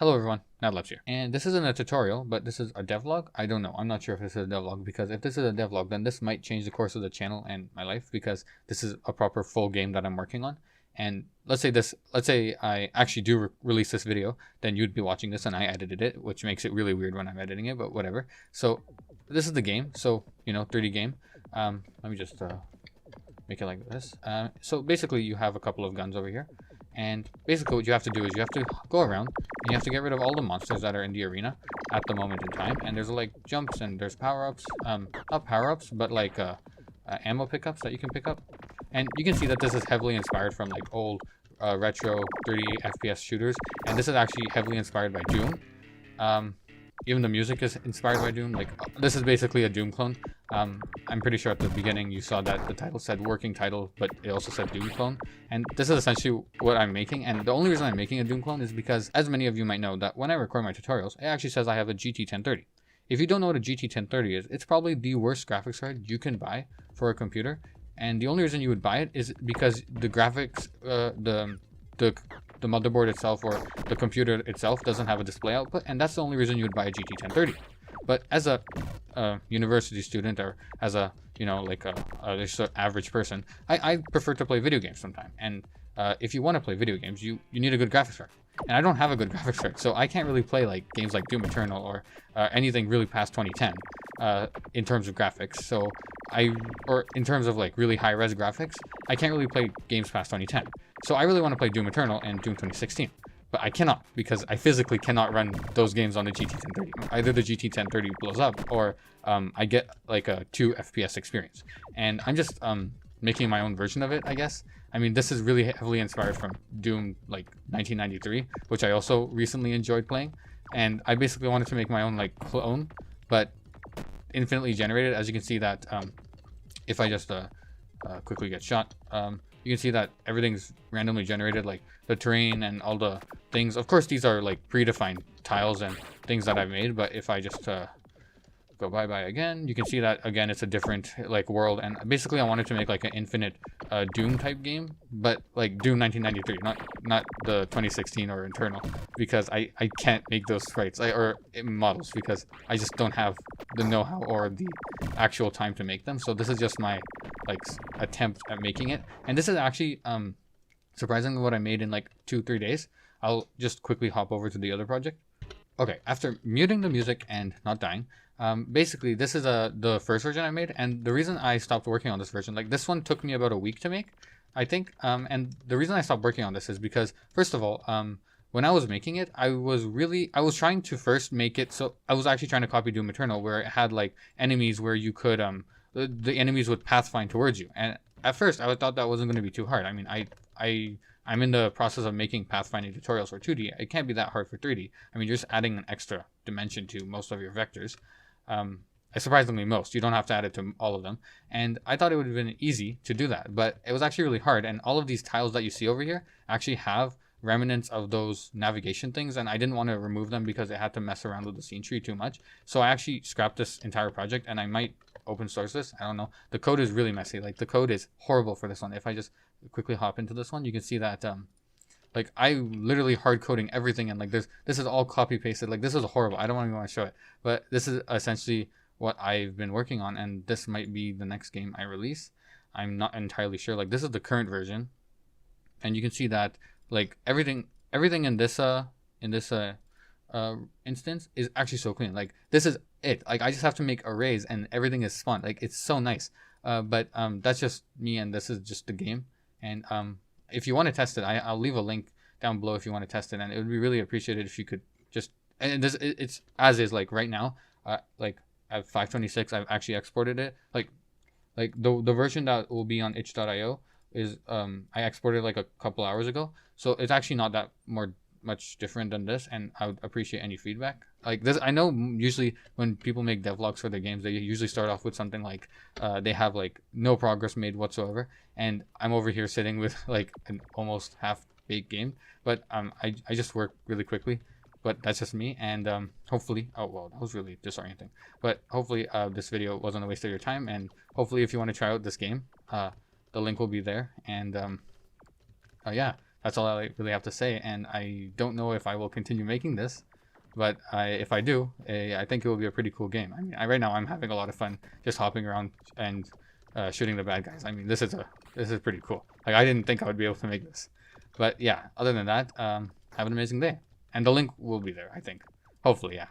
Hello everyone, Nadlabs here. And this isn't a tutorial, but this is a devlog. I don't know. I'm not sure if this is a devlog, because if this is a devlog, then this might change the course of the channel and my life, because this is a proper full game that I'm working on. And let's say I actually do release this video, then you'd be watching this and I edited it, which makes it really weird when I'm editing it, but whatever. So this is the game. So, 3D game. Let me just make it like this. So basically you have a couple of guns over here. And basically what you have to do is you have to go around and you have to get rid of all the monsters that are in the arena at the moment in time. And there's like jumps and there's power-ups, not power-ups, but like ammo pickups that you can pick up. And you can see that this is heavily inspired from like old retro 30 FPS shooters. And this is actually heavily inspired by Doom. Even the music is inspired by Doom. Like this is basically a Doom clone. I'm pretty sure at the beginning you saw that the title said working title, but it also said Doom clone. And this is essentially what I'm making. And the only reason I'm making a Doom clone is because, as many of you might know, that when I record my tutorials, it actually says I have a GT 1030. If you don't know what a GT 1030 is, it's probably the worst graphics card you can buy for a computer. And the only reason you would buy it is because the graphics, the motherboard itself or the computer itself doesn't have a display output, and that's the only reason you would buy a GT 1030. But as a university student, or as a just an average person, I prefer to play video games sometime. And if you want to play video games, you need a good graphics card. And I don't have a good graphics card, so I can't really play like games like Doom Eternal or anything really past 2010 in terms of graphics. So or in terms of like really high res graphics, I can't really play games past 2010. So I really want to play Doom Eternal and Doom 2016. But I cannot, because I physically cannot run those games on the GT 1030. Either the GT 1030 blows up, or I get like a 2 FPS experience. And I'm just making my own version of it, I guess. I mean, this is really heavily inspired from Doom like 1993, which I also recently enjoyed playing. And I basically wanted to make my own like clone, but infinitely generated. As you can see that if I just quickly get shot, you can see that everything's randomly generated, like the terrain and all the things. Of course, these are like predefined tiles and things that I've made, but if I just go bye again, you can see that again it's a different like world. And basically I wanted to make like an infinite Doom type game, but like Doom 1993, not the 2016 or Eternal, because I can't make those sprites or models, because I just don't have the know-how or the actual time to make them. So this is just my like attempt at making it. And this is actually surprisingly what I made in like 2-3 days. I'll just quickly hop over to the other project. Okay, after muting the music and not dying, basically this is the first version I made. And the reason I stopped working on this version, like this one took me about a week to make, I think. And the reason I stopped working on this is because, first of all, when I was making it, I was trying to first make it so I was actually trying to copy Doom Eternal, where it had like enemies where you could the enemies would pathfind towards you. And at first I thought that wasn't going to be too hard. I mean, I'm in the process of making pathfinding tutorials for 2D. It can't be that hard for 3D. I mean, you're just adding an extra dimension to most of your vectors. Surprisingly most. You don't have to add it to all of them. And I thought it would have been easy to do that, but it was actually really hard. And all of these tiles that you see over here actually have remnants of those navigation things, and I didn't want to remove them because it had to mess around with the scene tree too much. So I actually scrapped this entire project, and I might open source this. I don't know. The code is really messy. Like the code is horrible for this one. If I just quickly hop into this one, you can see that like I literally hard coding everything, and like this is all copy pasted. Like this is horrible. I don't even want to show it, but this is essentially what I've been working on, and this might be the next game I release. I'm not entirely sure. Like this is the current version, and you can see that like everything in this instance is actually so clean. Like this is it. Like I just have to make arrays and everything is spawned. Like it's so nice. But that's just me, and this is just the game. And if you want to test it, I'll leave a link down below if you want to test it, and it would be really appreciated if you could just, and it's as is. Like right now, like at 526 I've actually exported it. Like the version that will be on itch.io is I exported like a couple hours ago, so it's actually not that much different than this, and I would appreciate any feedback. Like this, I know usually when people make devlogs for their games, they usually start off with something like they have like no progress made whatsoever, and I'm over here sitting with like an almost half-baked game. But I just work really quickly, but that's just me. And hopefully, oh well, that was really disorienting, but hopefully this video wasn't a waste of your time, and hopefully if you want to try out this game, the link will be there. And yeah, That's all I really have to say. And I don't know if I will continue making this, but if I do, I think it will be a pretty cool game. I mean, right now I'm having a lot of fun just hopping around and shooting the bad guys. I mean, this is pretty cool. Like, I didn't think I would be able to make this, but yeah. Other than that, have an amazing day, and the link will be there, I think. Hopefully, yeah.